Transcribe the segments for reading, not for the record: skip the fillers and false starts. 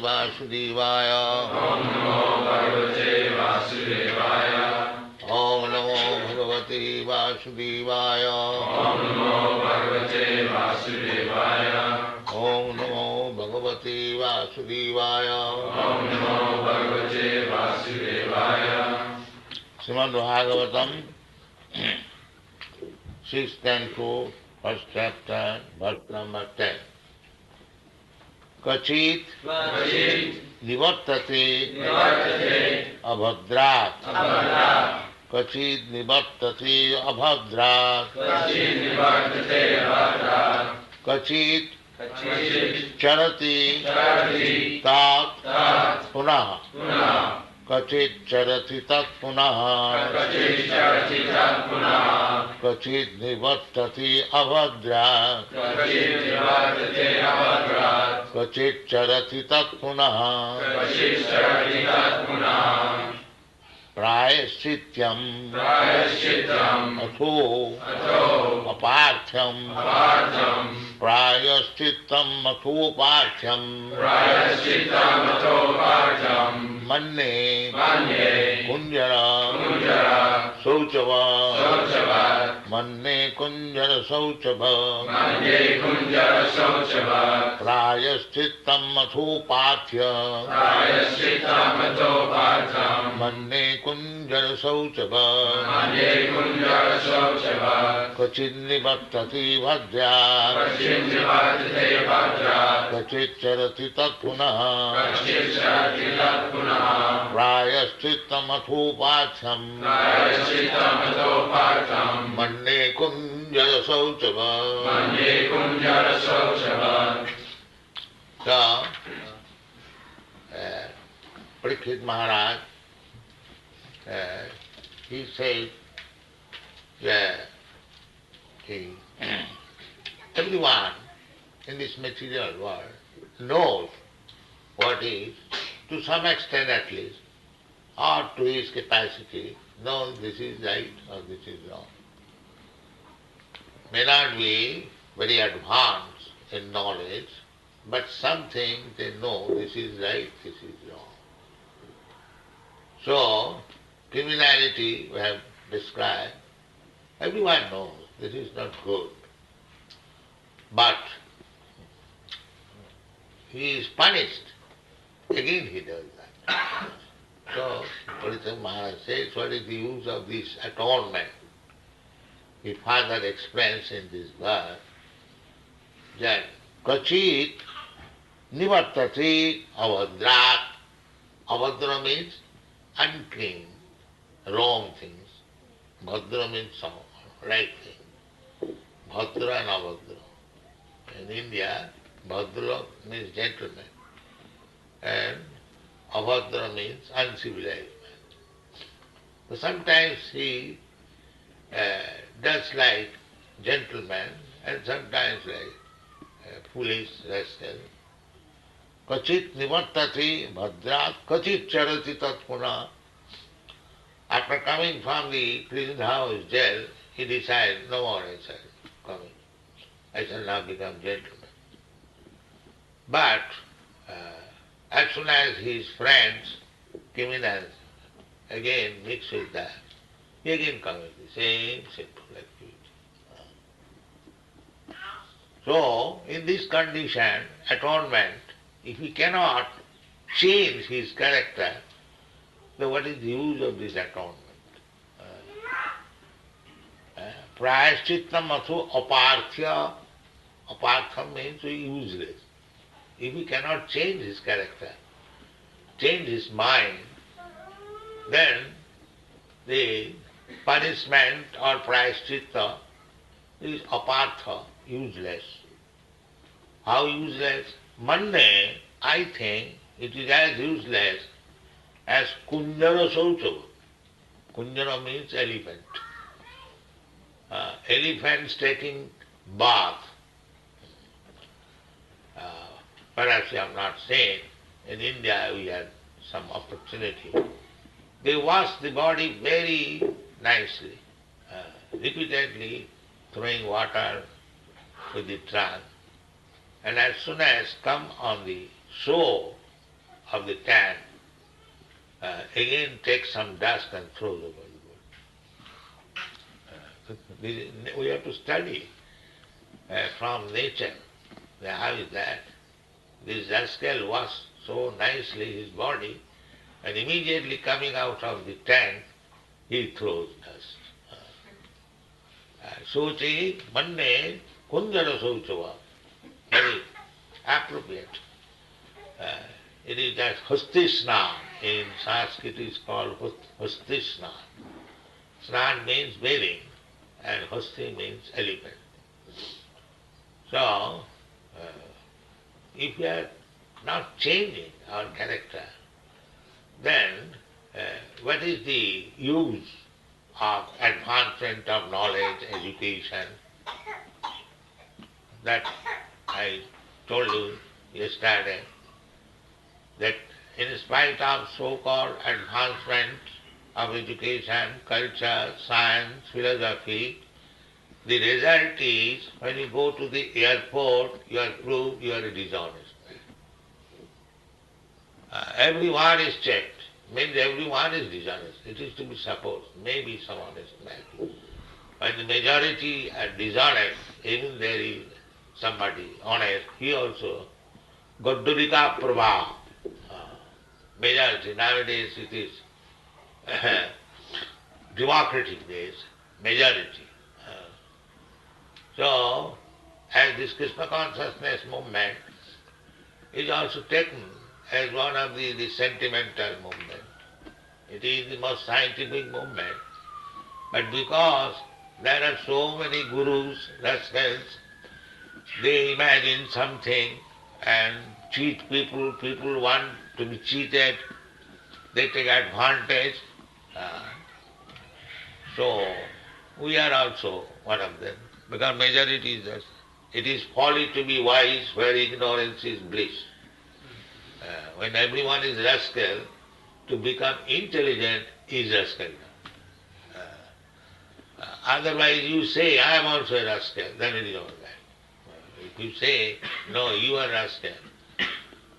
Vasudevaya. Om Namo Bhagavate Vasudevaya. Om Namo Bhagavate Vasudevaya. Om Namo Bhagavate Vasudevaya. Om Namo Bhagavate Vasudevaya. Om Namo Bhagavate Vasudevaya. Srimad Bhagavatam, 6th canto, first chapter, verse number 10. Kachit nivartate abhadrat. Kachit nivartate abhadrat. Kachit charati tat punah. Kachit charati tat punah. Kachit nivartate abhadrat. Kachit charati tat punah. Prayaschityam atho aparthyam. Prayaschitam atho aparthyam. Manne kunjara sauchava. Manne kunjara sauchava. Prayaschitam atho pathya. Manne kunjara sauchava. Kachit nivartati bhadra. Kachit charati tat punah. Prayaschitam atho patham. Manne kunjara sauchava. So, Parikshit Maharaj, he said that everyone in this material world knows what is, to some extent at least, or to his capacity, knows this is right or this is wrong. May not be very advanced in knowledge, but something they know this is right, this is wrong. So, criminality we have described, everyone knows this is not good. But he is punished, again he does that. So, Parikshit Maharaj says, what is the use of this atonement? He further explains in this verse that Kachit nivartati avadrat. Avadra means unclean, wrong things. Bhadra means right thing. Bhadra and avadra. In India, Bhadra means gentleman and avadra means uncivilized man. So sometimes he does like gentleman and sometimes like foolish rascal. Kachit nivartati bhadrat, kachit charati tat punah. After coming from the prison house, jail, he decided, no more I shall come. I shall now become gentleman. But as soon as his friends, criminals, again mix with that, he again comes with the same simple activity. So, in this condition, atonement, if he cannot change his character, then what is the use of this atonement? Prayaschitam atho aparthya. Apartham means useless. If he cannot change his character, change his mind, then the punishment or prayaschitta is apartha, useless. How useless? Manne, I think, it is as useless as kunjara sauchava. Kunjara means elephant. Elephants taking bath. Perhaps you have not seen, in India we had some opportunity. They wash the body very nicely, repeatedly throwing water with the trunk. And as soon as come on the shore, of the tan, again takes some dust and throws over the wood. We have to study from nature. How is that? This rascal washed so nicely his body, and immediately coming out of the tank, he throws dust. Sochi, Mande, Kunjara Sauchava. Very appropriate. It is that Hasti in Sanskrit is called Hasti Snan. Snan means bathing and Hasti means elephant. So, if we are not changing our character, then what is the use of advancement of knowledge, education? That I told you yesterday, that in spite of so-called advancement of education, culture, science, philosophy, the result is when you go to the airport, you are proved you are a dishonest man. Everyone is checked, means everyone is dishonest. It is to be supposed, maybe some honest man. When the majority are dishonest, even there is somebody honest, he also, Gaddurika Prabha, majority, nowadays it is democratic days, majority. So, as this Krishna consciousness movement is also taken as one of the sentimental movement. It is the most scientific movement, but because there are so many gurus, rascals, they imagine something and cheat people, people want to be cheated, they take advantage. So we are also one of them, because majority is us. It is folly to be wise where ignorance is bliss. When everyone is rascal, to become intelligent is rascal. Otherwise you say, I am also a rascal, then it is all right. If you say, no, you are rascal,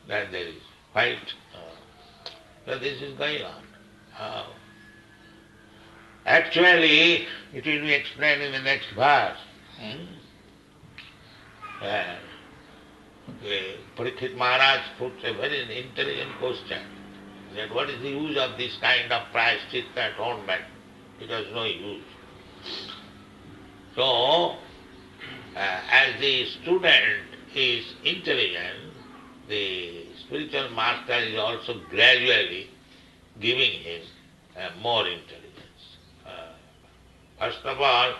then there is fight. So this is going on. Actually, it will be explained in the next verse. Parikshit Maharaj puts a very intelligent question, that what is the use of this kind of prayaschitta atonement? It has no use. So, as the student is intelligent, the spiritual master is also gradually giving him more intelligence. First of all,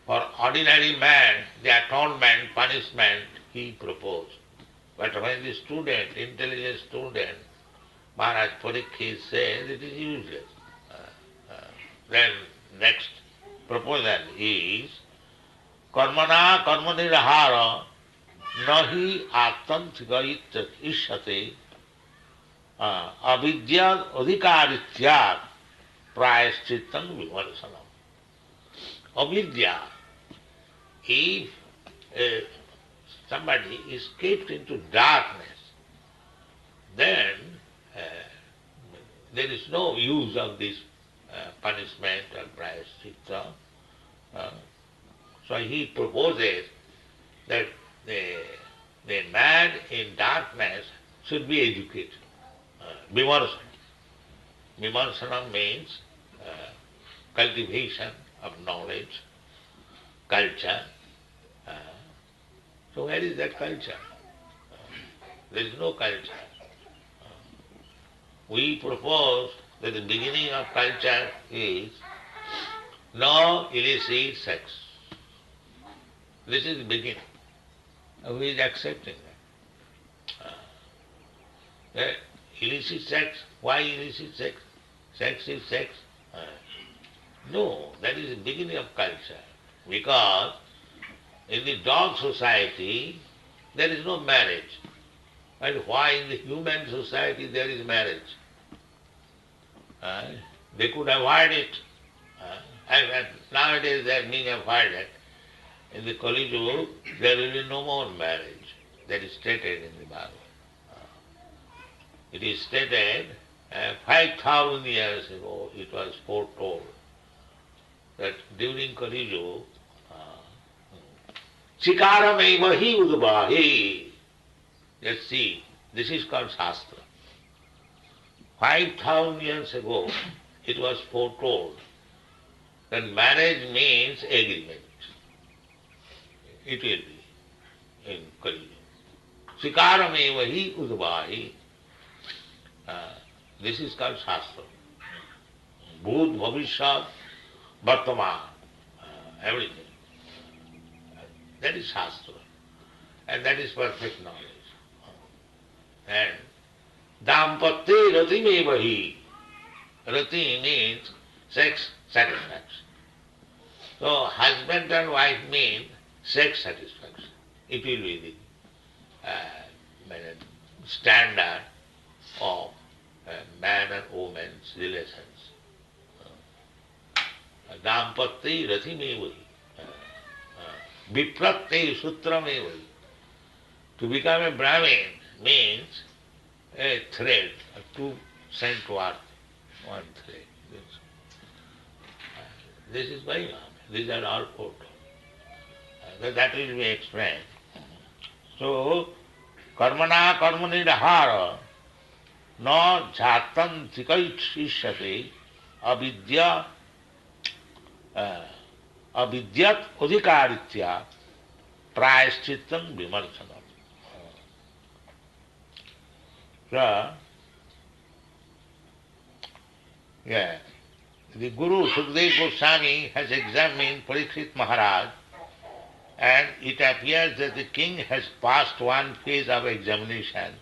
for ordinary man, the atonement, punishment, he proposed. But when the student, intelligent student, Maharaj Parikshit says it is useless. Then next proposal is karmana karmanirahara nahi atantika ishyate avidya adhikarityat prayaschitam vimarsanam. Avidya, if somebody is kept into darkness, then there is no use of this punishment or prayaschitta. So he proposes that the man in darkness should be educated. Vimarsana. Vimarsana means cultivation of knowledge, culture. So where is that culture? There is no culture. We propose that the beginning of culture is no illicit sex. This is the beginning. Who is accepting that? Illicit sex, why illicit sex? Sex is sex. No, that is the beginning of culture. Because in the dog society, there is no marriage. And why in the human society there is marriage? They could avoid it. And nowadays they are being avoided. In the Kali Yuga, there will be no more marriage. That is stated in the Bhagavad. It is stated 5,000 years ago it was foretold that during Kali Yuga, Chikarameva hi udvahi. Let's see, this is called Shastra. 5,000 years ago it was foretold that marriage means agreement. It will be in Kali Yuga. Chikarameva hi udvahi. This is called Shastra. Bhut, Bhavishyat, Vartaman, everything. That is Shastra. And that is perfect knowledge. And Dampatye Ratimeva hi. Rati means sex satisfaction. So husband and wife mean sex satisfaction. It will be the standard of man and woman's relations. Dampatye Ratimeva hi. Vipratte Sutrameva hi. To become a Brahmin means a thread, a 2 cent worth, one thread. This is going on. These are all foretold. That will be explained. So, karmana karmani rahara na jatan tikaitishyate avidya avidyat adhikaritya prayashchitam vimarsanam. So, the Guru Sukadeva Goswami has examined Parikshit Maharaj, and it appears that the king has passed one phase of examination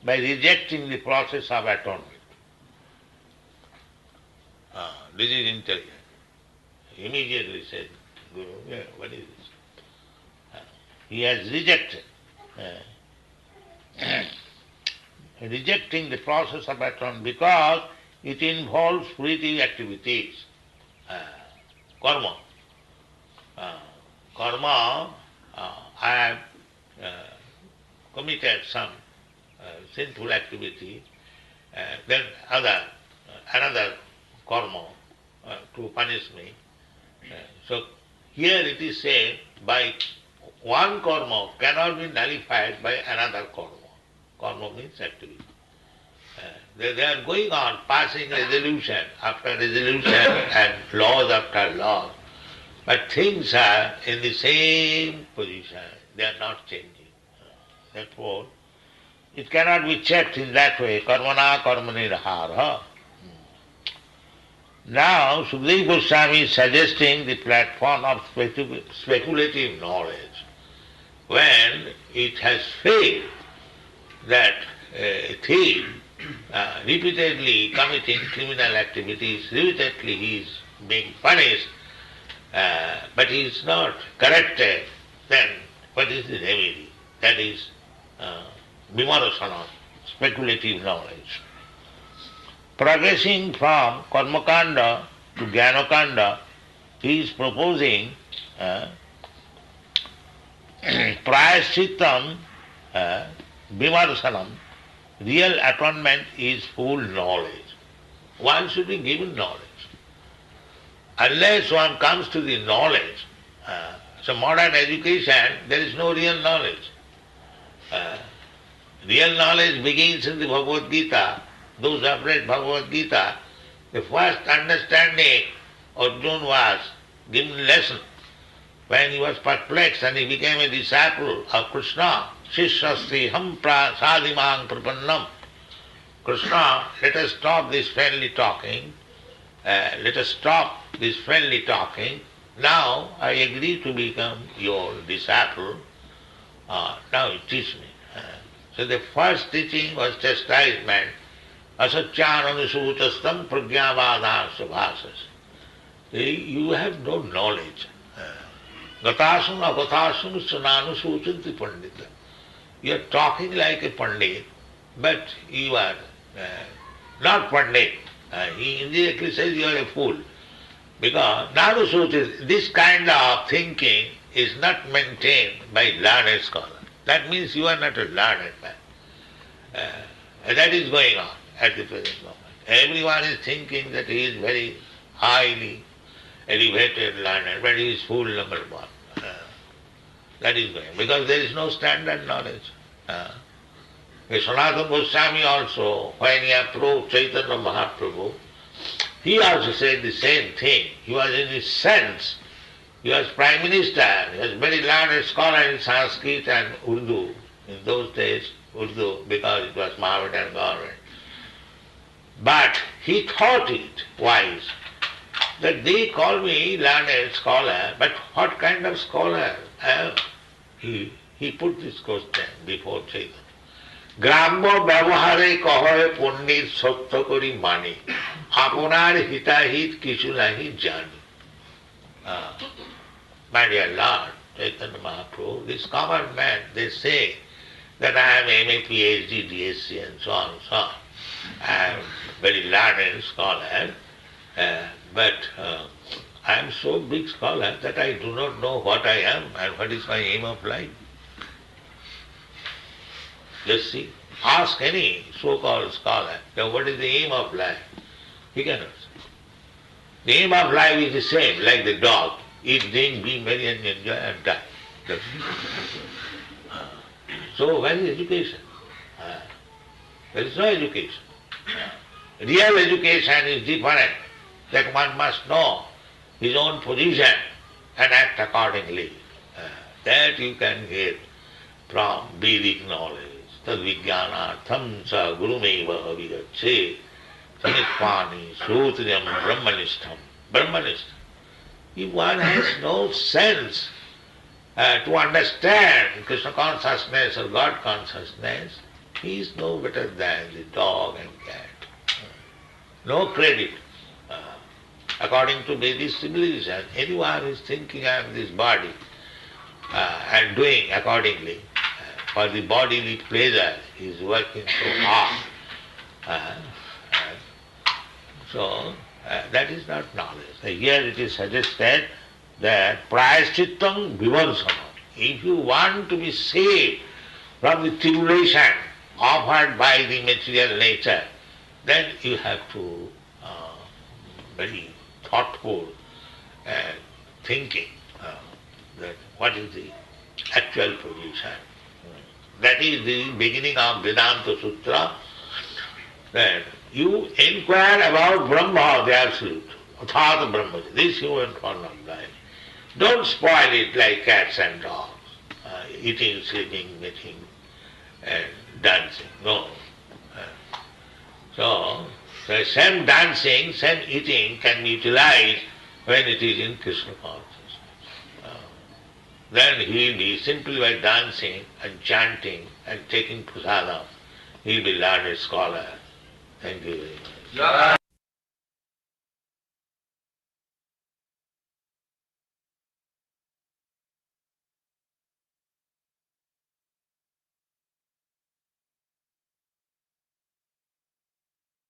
by rejecting the process of atonement. This is intelligent. Immediately said, Guru, what is this? He has rejected. Rejecting the process of atonement because it involves fruitive activities. Karma. Karma, I have committed some sinful activity, then another karma to punish me. So here it is said, by one karma cannot be nullified by another karma. Karma means activity. They are going on, passing resolution after resolution and laws after laws. But things are in the same position. They are not changing. Therefore, it cannot be checked in that way. Karmana karmani rahara. Now, Sukadeva Goswami is suggesting the platform of speculative knowledge. When it has failed that a thief repeatedly committing criminal activities, repeatedly he is being punished, but he is not corrected, then what is the remedy? That is vimarasana, speculative knowledge. Progressing from karmakanda to jnanakanda, he is proposing prayashchitam vimarsanam. Real atonement is full knowledge. One should be given knowledge. Unless one comes to the knowledge, so modern education, there is no real knowledge. Real knowledge begins in the Bhagavad Gita. Those who have read Bhagavad Gita, the first understanding Arjuna was given lesson when he was perplexed and he became a disciple of Krishna. Shishyasti ham sadhimang prapannam. Krishna, let us stop this friendly talking. Let us stop this friendly talking. Now I agree to become your disciple. Now you teach me. So the first teaching was chastisement. Asacyananusūtastam pragyavādāna subhāsas. You have no knowledge. Gatāsam agatāsam sananusūchanti pandita. You are talking like a pandit, but you are not pandit. He indirectly says you are a fool. Because nanusūchanti, this kind of thinking is not maintained by learned scholar. That means you are not a learned man. That is going on at the present moment. Everyone is thinking that he is very highly elevated, learned, but he is fool number one. That is going, because there is no standard knowledge. Sanatana Goswami also, when he approached Chaitanya Mahaprabhu, he also said the same thing. He was in his sense, he was Prime Minister, he was very learned scholar in Sanskrit and Urdu. In those days, Urdu, because it was Mohammedan government. But he thought it wise, that they call me learned scholar, but what kind of scholar am? He put this question before Chaitanya. গ্রাম্য ব্যবহারে কহে পণ্ডিত সত্য করি মানি আপনার হিতাহিত কিছু নাহি জানি. My dear Lord, Chaitanya Mahaprabhu, this common man, they say that I am MA, PhD, DSc and so on and so on. I am very learned scholar, but I am so big scholar that I do not know what I am and what is my aim of life. Just see, ask any so-called scholar, what is the aim of life? He cannot say. The aim of life is the same, like the dog. Eat, drink, be merry and enjoy and die. So where is education? There is no education. Real education is different, that one must know his own position and act accordingly. That you can get from Vedic knowledge. Tad vijnanartham sa gurumeva avigacche sanitpani sutryam brahmanishtam. Brahmanishtam. If one has no sense to understand Krishna consciousness or God consciousness, he is no better than the dog and cat. No credit. According to Vedic civilization, anyone who is thinking I am this body and doing accordingly for the bodily pleasure, he is working so hard. So that is not knowledge. Here it is suggested that prayashchittam vivarsana. If you want to be saved from the tribulation offered by the material nature, then you have to very thoughtful thinking that what is the actual position. That is the beginning of Vedanta Sutra, that you inquire about Brahma, the Absolute, Athata Brahma, this human form of life. Don't spoil it like cats and dogs, eating, sleeping, mating, and dancing. No. So, the same dancing, same eating can be utilized when it is in Krishna consciousness. Then he will be simply by dancing and chanting and taking prasadam, he will be learned scholar. Thank you very much.